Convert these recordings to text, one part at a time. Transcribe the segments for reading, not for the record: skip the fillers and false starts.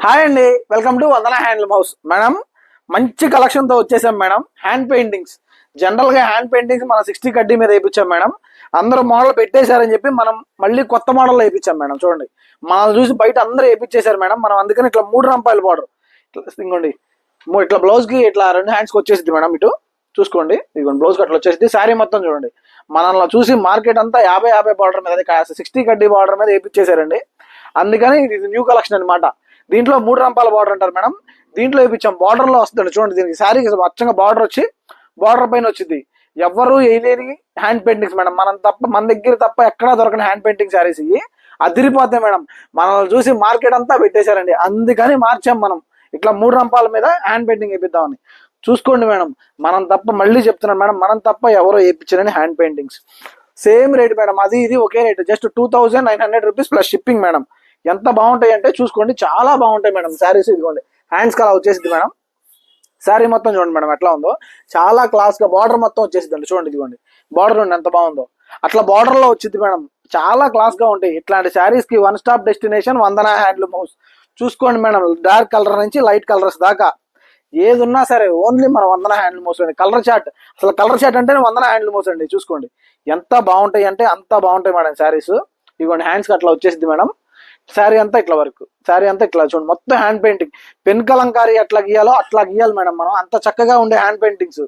Hi అండి, welcome to Vandana handloom house. Madam మంచి కలెక్షన్తో వచ్చేసాం మేడం. హ్యాండ్ పెయింటింగ్స్, జనరల్గా హ్యాండ్ పెయింటింగ్స్ మన 60 కడ్డీ మీద వేయించాం మేడం. అందరూ మోడల్ పెట్టేశారని చెప్పి మనం మళ్ళీ కొత్త మోడల్ వేయించాం మేడం. చూడండి, మనం చూసి బయట అందరూ వేయించేశారు మేడం. మనం అందుకని ఇట్లా 3 రంపాయల బార్డర్ ఇంకోండి, ఇట్లా బ్లౌజ్కి ఇట్లా 2 హ్యాండ్స్కి వచ్చేసింది మేడం. ఇటు చూసుకోండి, ఇదిగోండి బ్లౌజ్కి అట్లా వచ్చేసింది. శారీ మొత్తం చూడండి, మనల్ని చూసి మార్కెట్ అంతా 50 బార్డర్ మీద, 60 కడ్డీ బార్డర్ మీద వేయించేశారండి. అందుకని ఇది న్యూ కలెక్షన్ అనమాట. దీంట్లో 3 రంపాల బార్డర్ అంటారు మేడం. దీంట్లో వేయించాం, బార్డర్ లో వస్తుంది చూడండి. దీనికి శారీకి అచ్చంగా బార్డర్ వచ్చి బార్డర్ పైన వచ్చింది. ఎవరు వేయలేని హ్యాండ్ పెయింటింగ్స్ మేడం. మన దగ్గర తప్ప ఎక్కడా దొరకని హ్యాండ్ పెయింటింగ్ శారీస్ ఇవి. అదిరిపోతాయి మేడం. మనల్ని చూసి మార్కెట్ అంతా పెట్టేశారండి. అందుకని మార్చాం మనం, ఇట్లా 3 రంపాల మీద హ్యాండ్ పెయింటింగ్ వేయిద్దామని. చూసుకోండి మేడం, మనం తప్ప, మళ్ళీ చెప్తున్నాను మేడం, మనం తప్ప ఎవరో వేయించారని hand paintings. Same rate madam, అది ఇది ఒకే rate, just 2900 rupees plus shipping madam. ఎంత బాగుంటాయి అంటే చూసుకోండి, చాలా బాగుంటాయి మేడం శారీస్. ఇదిగోండి హ్యాండ్స్ కలా వచ్చేసింది మేడం. శారీ మొత్తం చూడండి మేడం ఎట్లా ఉందో, చాలా క్లాస్ గా బార్డర్ మొత్తం వచ్చేసింది. చూడండి ఇదిగోండి బార్డర్ ఉండి ఎంత బాగుందో, అట్లా బార్డర్ లో వచ్చింది మేడం. చాలా క్లాస్ గా ఉంటాయి ఇట్లాంటి శారీస్ కి. 1 స్టాప్ డెస్టినేషన్ వందన హ్యాండ్లూమ్ హౌస్. చూసుకోండి మేడం, డార్క్ కలర్ నుంచి లైట్ కలర్స్ దాకా ఏది ఉన్నా సరే ఓన్లీ మన వందన హ్యాండ్లూమ్ హౌస్ అండి. కలర్ చాట్, అసలు కలర్ చాట్ అంటేనే వందన హ్యాండ్లూమ్ హౌస్ అండి. చూసుకోండి ఎంత బాగుంటాయి అంటే అంత బాగుంటాయి మేడం శారీస్. ఇదిగోండి హ్యాండ్స్ కి అట్లా వచ్చేసింది మేడం. శారీ అంతా ఇట్లా వర్క్, శారీ అంతా ఇట్లా చూడండి, మొత్తం హ్యాండ్ పెయింటింగ్. పెన్ కలంకారీ ఎట్లా గీయాలో అట్లా గీయాలి మేడం మనం. అంత చక్కగా ఉండే హ్యాండ్ పెయింటింగ్స్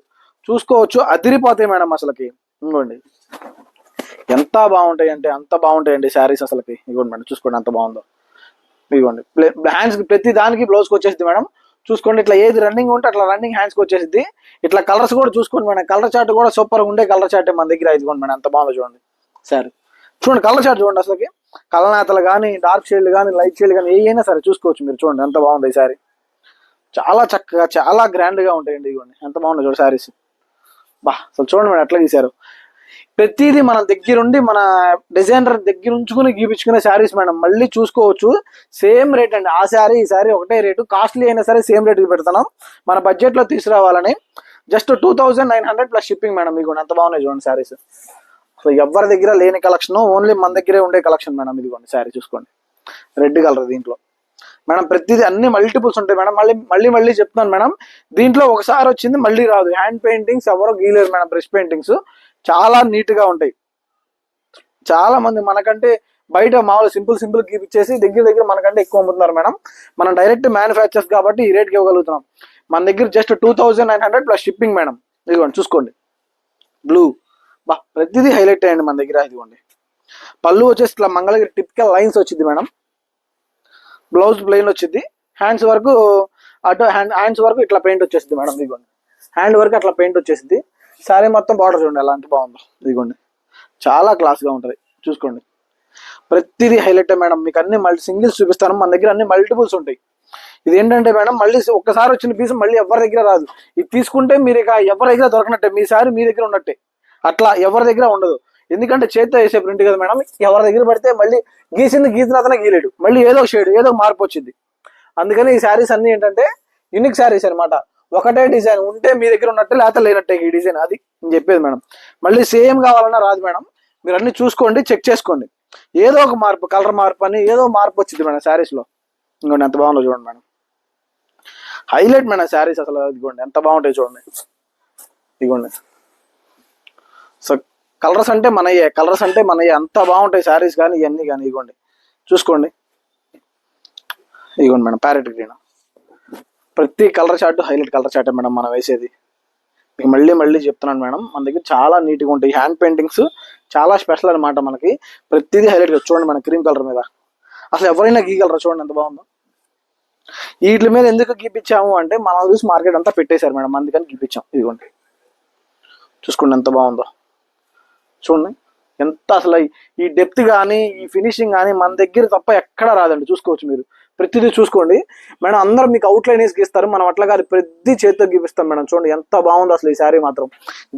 చూసుకోవచ్చు, అదిరిపోతాయి మేడం అసలుకి. ఇంకోండి ఎంత బాగుంటాయి అంటే అంత బాగుంటాయండి శారీస్ అసలుకి. ఇదిగోండి మేడం చూసుకోండి ఎంత బాగుందో. ఇదిగోండి హ్యాండ్స్ కి ప్రతి దానికి బ్లౌజ్కి వచ్చేసింది మేడం. చూసుకోండి ఇట్లా ఏది రన్నింగ్ ఉంటే అట్లా రన్నింగ్ హ్యాండ్స్కి వచ్చేసింది. ఇట్లా కలర్స్ కూడా చూసుకోండి మేడం. కలర్ చార్ట్ కూడా సూపర్ ఉండే కలర్ చార్ట్ మన దగ్గర. ఇదిగోండి మేడం ఎంత బాగుందో చూడండి శారీ. చూడండి కలర్ చార్ట్ చూడండి అసలుకి. కలనేతలు కానీ, డార్క్ షేడ్ కానీ, లైట్ షేడ్ కానీ ఏమైనా సరే చూసుకోవచ్చు మీరు. చూడండి ఎంత బాగుంది ఈ శారీ. చాలా చక్కగా, చాలా గ్రాండ్ గా ఉంటాయండి. ఇదిగోండి ఎంత బాగుంది చూడండి శారీస్. బా అసలు చూడండి మేడం ఎట్లా గీశారు. ప్రతిదీ మన దగ్గరుండి, మన డిజైనర్ దగ్గర ఉంచుకుని గీపించుకునే శారీస్ మేడం. మళ్ళీ చూసుకోవచ్చు, సేమ్ రేట్ అండి. ఆ శారీ ఈ శారీ ఒకటే రేటు. కాస్ట్లీ అయినా సరే సేమ్ రేట్కి పెడుతున్నాం, మన బడ్జెట్ లో తీసుకురావాలని. Just 2900 plus shipping madam. మీకు ఎంత బాగున్నాయి చూడండి శారీస్. సో ఎవరి దగ్గర లేని కలెక్షన్, ఓన్లీ మన దగ్గరే ఉండే కలెక్షన్ మేడం. ఇదిగోండి శారీ చూసుకోండి, రెడ్ కలర్. దీంట్లో మేడం ప్రతిదీ అన్ని మల్టిపుల్స్ ఉంటాయి మేడం. మళ్ళీ చెప్తున్నాను మేడం, దీంట్లో ఒకసారి వచ్చింది మళ్ళీ రాదు. హ్యాండ్ పెయింటింగ్స్ ఎవరో గీలేరు మేడం. బ్రష్ పెయింటింగ్స్ చాలా నీట్ గా ఉంటాయి. చాలా మంది మనకంటే బయట మామూలు సింపుల్ గీపిచ్చేసి దగ్గర మనకంటే ఎక్కువ అమ్ముతున్నారు మేడం. మనం డైరెక్ట్ మ్యానుఫ్యాక్చర్స్ కాబట్టి ఈ రేట్కి ఇవ్వగలుగుతున్నాం. మన దగ్గర జస్ట్ 2900 ప్లస్ షిప్పింగ్ మేడం. ఇదిగోండి చూసుకోండి బ్లూ. బా ప్రతిదీ హైలైట్ అయ్యండి మన దగ్గర. ఇదిగోండి పళ్ళు వచ్చేసి ఇట్లా మంగళగిరి టిపికల్ లైన్స్ వచ్చింది మేడం. బ్లౌజ్ ప్లెయిన్ వచ్చింది. హ్యాండ్స్ వరకు అటు హ్యాండ్స్ వరకు ఇట్లా పెయింట్ వచ్చేసింది మేడం. ఇదిగోండి హ్యాండ్ వరకు అట్లా పెయింట్ వచ్చేసింది. శారీ మొత్తం బార్డర్ చూడండి ఎలా ఎంత బాగుందో. ఇదిగోండి చాలా క్లాస్ గా ఉంటుంది. చూసుకోండి ప్రతిదీ హైలైట్ మేడం. మీకు అన్ని సింగిల్స్ చూపిస్తాను. మన దగ్గర అన్ని మల్టిపుల్స్ ఉంటాయి. ఇది ఏంటంటే మేడం, మళ్ళీ ఒక్కసారి వచ్చిన పీస్ మళ్ళీ ఎవరి దగ్గర రాదు. ఇది తీసుకుంటే మీరు ఇక ఎవరి దగ్గర దొరకనట్టే, మీ శారీ మీ దగ్గర ఉన్నట్టే. అట్లా ఎవరి దగ్గర ఉండదు. ఎందుకంటే చేతితో వేసే ప్రింట్ కదా మేడం. ఎవరి దగ్గర పడితే మళ్ళీ గీసిన అతనే గీలేడు, మళ్ళీ ఏదో షేడ్ ఏదో మార్పు వచ్చింది. అందుకని ఈ శారీస్ అన్ని ఏంటంటే యూనిక్ శారీస్ అనమాట. ఒకటే డిజైన్ ఉంటే మీ దగ్గర ఉన్నట్టే, లేకపోతే లేనట్టే ఈ డిజైన్. అది నేను చెప్పేది మేడం. మళ్ళీ సేమ్ కావాలన్నా రాదు మేడం. మీరు అన్ని చూసుకోండి, చెక్ చేసుకోండి. ఏదో ఒక మార్పు, కలర్ మార్పు అని ఏదో మార్పు వచ్చింది మేడం శారీస్ లో. ఇంకోండి ఎంత బాగుందో చూడండి మేడం. హైలైట్ మేడం శారీస్ అసలు. ఇదిగోండి ఎంత బాగుంటాయి చూడండి. ఇదిగోండి సో కలర్స్ అంటే మనయ్యే అంత బాగుంటాయి శారీస్ కానీ, ఇవన్నీ కానీ. ఇదిగోండి చూసుకోండి. ఇదిగోండి మేడం ప్యారెట్ గ్రీన్. ప్రతి colour chart highlight colour chart madam మనం వేసేది. మీకు మళ్ళీ చెప్తున్నాను మేడం, మన దగ్గర చాలా నీట్గా ఉంటాయి. హ్యాండ్ పెయింటింగ్స్ చాలా స్పెషల్ అనమాట మనకి. ప్రతిదీ హైలైట్ చూడండి మేడం. క్రీమ్ కలర్ మీద అసలు ఎవరైనా గీయగలరా? చూడండి ఎంత బాగుందో. వీటి మీద ఎందుకు గీపించాము అంటే మనం చూసి మార్కెట్ అంతా పెట్టేశారు మేడం, అందుకని గీపించాం. ఇదిగోండి చూసుకోండి ఎంత బాగుందో. చూడండి ఎంత అసలు ఈ డెప్త్ కానీ, ఈ ఫినిషింగ్ కానీ మన దగ్గర తప్ప ఎక్కడ రాదండి. చూసుకోవచ్చు మీరు. ప్రతిదీ చూసుకోండి మేడం. అందరూ మీకు అవుట్లైన్ వేసి గీస్తారు, మనం అట్లా కాదు ప్రతి చేతితో గీపిస్తాం మేడం. చూడండి ఎంత బాగుందో అసలు ఈ శారీ మాత్రం.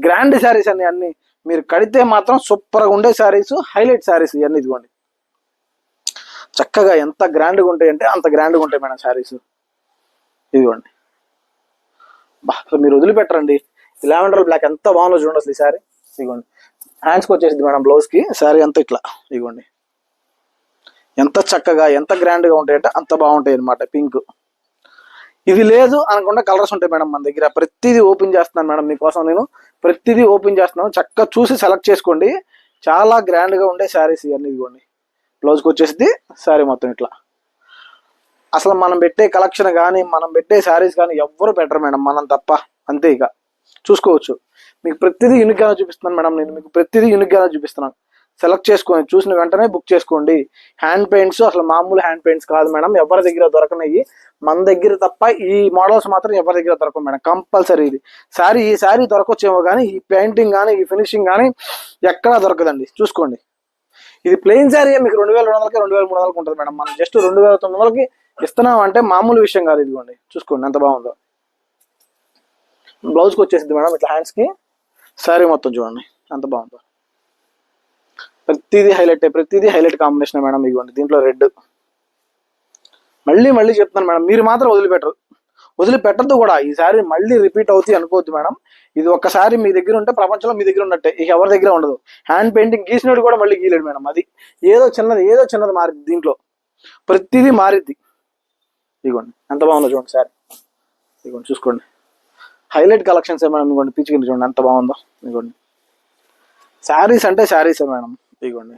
గ్రాండ్ శారీస్ అన్ని మీరు కడితే మాత్రం సూపర్గా ఉండే శారీస్, హైలైట్ శారీస్ ఇవన్నీ. ఇదిగోండి చక్కగా ఎంత గ్రాండ్గా ఉంటాయి అంటే అంత గ్రాండ్గా ఉంటాయి మేడం శారీస్. ఇదిగోండి బా మీరు వదిలిపెట్టరండి. లావెండర్ బ్లాక్ ఎంత బాగుందో చూడండి అసలు ఈ శారీ. ఇదిగోండి హ్యాండ్స్కి వచ్చేసింది మేడం బ్లౌజ్కి. శారీ అంతా ఇట్లా. ఇదిగోండి ఎంత చక్కగా ఎంత గ్రాండ్గా ఉంటాయంటే అంత బాగుంటాయి అనమాట. పింక్ ఇది లేదు అనకుండా కలర్స్ ఉంటాయి మేడం మన దగ్గర. ప్రతిదీ ఓపెన్ చేస్తున్నాను మేడం మీకోసం, నేను ప్రతిదీ ఓపెన్ చేస్తున్నాను. చక్కగా చూసి సెలెక్ట్ చేసుకోండి. చాలా గ్రాండ్గా ఉండే శారీస్ ఇవన్నీ. ఇదిగోండి బ్లౌజ్కి వచ్చేసి శారీ మొత్తం ఇట్లా. అసలు మనం పెట్టే కలెక్షన్ కానీ మనం పెట్టే శారీస్ కానీ ఎవ్వరు పెట్టరు మేడం, మనం తప్ప. అంతే ఇక చూసుకోవచ్చు. మీకు ప్రతిదీ యూనిక్గానే చూపిస్తున్నాను మేడం, నేను మీకు ప్రతిదీ యూనిక్గానే చూపిస్తున్నాను. సెలెక్ట్ చేసుకొని చూసిన వెంటనే బుక్ చేసుకోండి. హ్యాండ్ పెయింట్స్ అసలు మామూలు హ్యాండ్ పెయింట్స్ కాదు మేడం, ఎవరి దగ్గర దొరకనవి. మన దగ్గర తప్ప ఈ మోడల్స్ మాత్రం ఎవరి దగ్గర దొరకవు మేడం. కంపల్సరీ ఇది ఈ శారీ దొరకొచ్చేమో కానీ ఈ పెయింటింగ్ కానీ ఈ ఫినిషింగ్ కానీ ఎక్కడా దొరకదండి. చూసుకోండి. ఇది ప్లెయిన్ శారీ మీకు 2200కి 2300కి ఉంటుంది మేడం. మనం జస్ట్ 2900కి ఇస్తున్నాం అంటే మామూలు విషయం కాదు. ఇదిగోండి చూసుకోండి ఎంత బాగుందో. బ్లౌజ్కి వచ్చేసింది మేడం ఇట్లా హ్యాండ్స్కి. శారీ మొత్తం చూడండి ఎంత బాగుందో. ప్రతిదీ హైలైట్ కాంబినేషన్ మేడం. ఇదిగోండి దీంట్లో రెడ్. మళ్ళీ చెప్తున్నాను మేడం, మీరు మాత్రం వదిలిపెట్టద్దు కూడా. ఈ శారీ మళ్ళీ రిపీట్ అవుతాయి అనుకోవద్దు మేడం. ఇది ఒక్కసారి మీ దగ్గర ఉంటే ప్రపంచంలో మీ దగ్గర ఉన్నట్టే, ఇక ఎవరి దగ్గర ఉండదు. హ్యాండ్ పెయింటింగ్ గీసినోడు కూడా మళ్ళీ గీయలేడు మేడం. అది ఏదో చిన్నది మారిద్ది, దీంట్లో ప్రతిదీ మారిద్ది. ఇదిగోండి ఎంత బాగుందో చూడండి శారీ. ఇదిగోండి చూసుకోండి, హైలైట్ కలెక్షన్స్ మేడం. ఇదిగోండి పీచ్ కింద చూడండి ఎంత బాగుందో. ఇదిగోండి శారీస్ అంటే శారీసే మేడం. ఇదిగోండి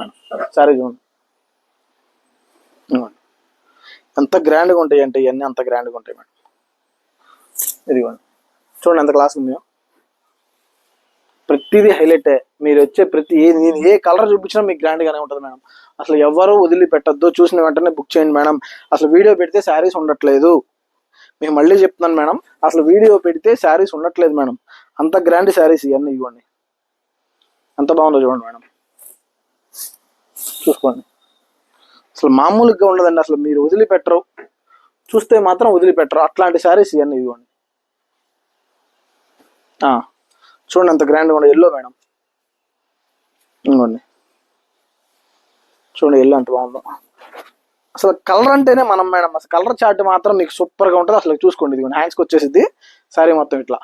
మేడం శారీ చూడండి. ఎంత గ్రాండ్గా ఉంటాయి అంటే ఇవన్నీ అంత గ్రాండ్గా ఉంటాయి మేడం. ఇదిగోండి చూడండి ఎంత క్లాస్ ఉందో. ప్రతిదీ హైలైటే. మీరు వచ్చే నేను ఏ కలర్ చూపించినా మీకు గ్రాండ్గానే ఉంటుంది మేడం. అసలు ఎవరు వదిలిపెట్టద్దు, చూసిన వెంటనే బుక్ చేయండి మేడం. అసలు వీడియో పెడితే శారీస్ ఉండట్లేదు, మీకు మళ్ళీ చెప్తున్నాను మేడం. అసలు వీడియో పెడితే శారీస్ ఉండట్లేదు మేడం. అంత గ్రాండ్ శారీస్ ఇవన్నీ. ఇవ్వండి ఎంత బాగుందో చూడండి మేడం. చూసుకోండి అసలు మామూలుగా ఉండదండి. అసలు మీరు వదిలిపెట్టరు, చూస్తే మాత్రం వదిలిపెట్టరు అట్లాంటి శారీస్ ఇవన్నీ. ఇదిగోండి చూడండి ఎంత గ్రాండ్గా ఉండదు. Yellow madam. ఇదిగోండి చూడండి ఎల్లో ఎంత బాగుందో. అసలు కలర్ అంటేనే మనం మేడం. అసలు కలర్ చార్ట్ మాత్రం మీకు సూపర్గా ఉంటుంది. అసలు చూసుకోండి. ఇదిగోండి హ్యాండ్స్కి వచ్చేసింది శారీ మొత్తం ఇట్లా.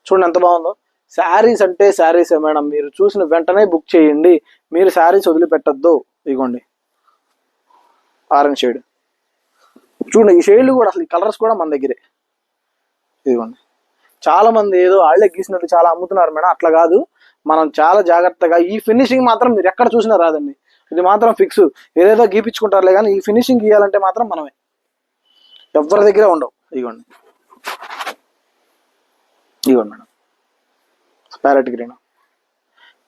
చూడండి ఎంత బాగుందో. శారీస్ అంటే శారీసే మేడం. మీరు చూసిన వెంటనే బుక్ చేయండి. మీరు శారీస్ వదిలిపెట్టద్దు. ఇదిగోండి ఆరెంజ్ షేడ్ చూడండి. ఈ షేడ్లు కూడా అసలు ఈ కలర్స్ కూడా మన దగ్గరే. ఇదిగోండి చాలా మంది ఏదో వాళ్ళే గీసినట్టు చాలా అమ్ముతున్నారు మేడం, అట్లా కాదు. మనం చాలా జాగ్రత్తగా, ఈ ఫినిషింగ్ మాత్రం మీరు ఎక్కడ చూసినా రాదండి. ఇది మాత్రం ఫిక్స్. ఏదేదో గీపించుకుంటారులే కానీ ఈ ఫినిషింగ్ గీయాలంటే మాత్రం మనమే, ఎవరి దగ్గర ఉండవు. ఇదిగోండి మేడం ప్యారెట్ గ్రీన్.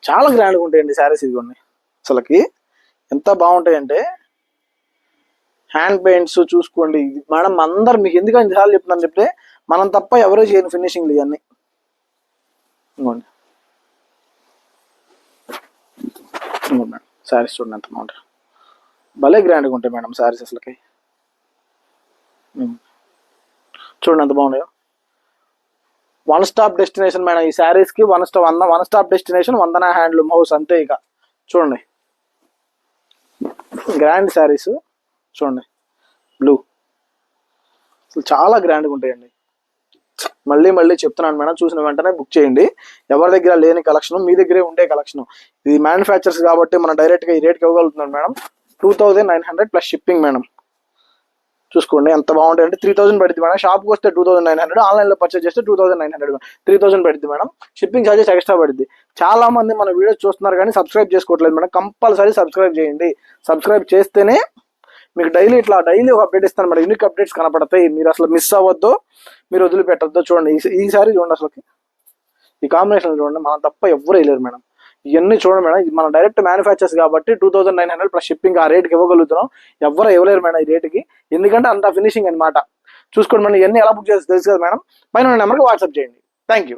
చాలా గ్రాండ్గా ఉంటాయండి శారీస్. ఇదిగోండి అసలుకి ఎంత బాగుంటాయంటే హ్యాండ్ పెయింట్స్ చూసుకోండి మేడం. అందరు మీకు ఎందుకని చాలా చెప్తున్నాను చెప్తే, మనం తప్ప ఎవరో చేయని ఫినిషింగ్లు ఇవన్నీ. ఇదిగోండి మేడం శారీస్ చూడండి ఎంత బాగుంటాయి. భలే గ్రాండ్గా ఉంటాయి మేడం శారీస్ అసలుకి. చూడండి ఎంత బాగున్నాయో. వన్ స్టాప్ డెస్టినేషన్ మేడం ఈ శారీస్కి. వన్ స్టాప్ డెస్టినేషన్ వందన హ్యాండ్లూమ్ హౌస్ అంతే. ఇక చూడండి గ్రాండ్ శారీస్ చూడండి. బ్లూ అసలు చాలా గ్రాండ్గా ఉంటాయండి. మళ్ళీ చెప్తున్నాను మేడం, చూసిన వెంటనే బుక్ చేయండి. ఎవరి దగ్గర లేని కలెక్షన్ మీ దగ్గరే ఉండే కలెక్షన్. ఇది మ్యానుఫ్యాక్చర్స్ కాబట్టి మనం డైరెక్ట్గా ఈ రేట్కి ఇవ్వగలుగుతున్నాం మేడం. 2900 plus shipping madam. చూసుకోండి ఎంత బాగుంటాయి అంటే 3000 పడుతుంది మేడం. షాప్కి వస్తే 2900, ఆన్లైన్లో పర్చేస్ చేస్తే 2900, 3000 పడుతుంది మేడం. షిప్పింగ్ ఛార్జెస్ ఎక్స్ట్రా పడుతుంది. చాలా మంది మన వీడియోస్ చూస్తున్నారు కానీ సబ్స్క్రైబ్ చేసుకోవట్లేదు మేడం. కంపల్సరీ సబ్స్క్రైబ్ చేయండి. సబ్స్క్రైబ్ చేస్తేనే మీకు డైలీ ఒక అప్డేట్ ఇస్తాను మేడం. యూనిక్ అప్డేట్స్ కనపడతాయి. మీరు అసలు మిస్ అవ్వద్దు, మీరు వదిలిపెట్టద్దు. చూడండి ఈసారి చూడండి అసలుకి ఈ కాంబినేషన్ చూడండి. మనం తప్ప ఎవరు వేయలేరు మేడం. ఇవన్నీ చూడండి మేడం. ఇది మన డైరెక్ట్ మ్యానుఫ్యాక్చర్స్ కాబట్టి 2900 ప్లస్ షిప్పింగ్ ఆ రేట్కి ఇవ్వగలుగుతున్నాం. ఎవరు ఇవ్వలేరు మేడం ఈ రేటుకి, ఎందుకంటే అంత ఫినిషింగ్ అనమాట. చూసుకోండి మేడం. ఇవన్నీ ఎలా బుక్ చేస్తే తెలుసు కదా మేడం. పైన నెంబర్కి వాట్సాప్ చేయండి. Thank you.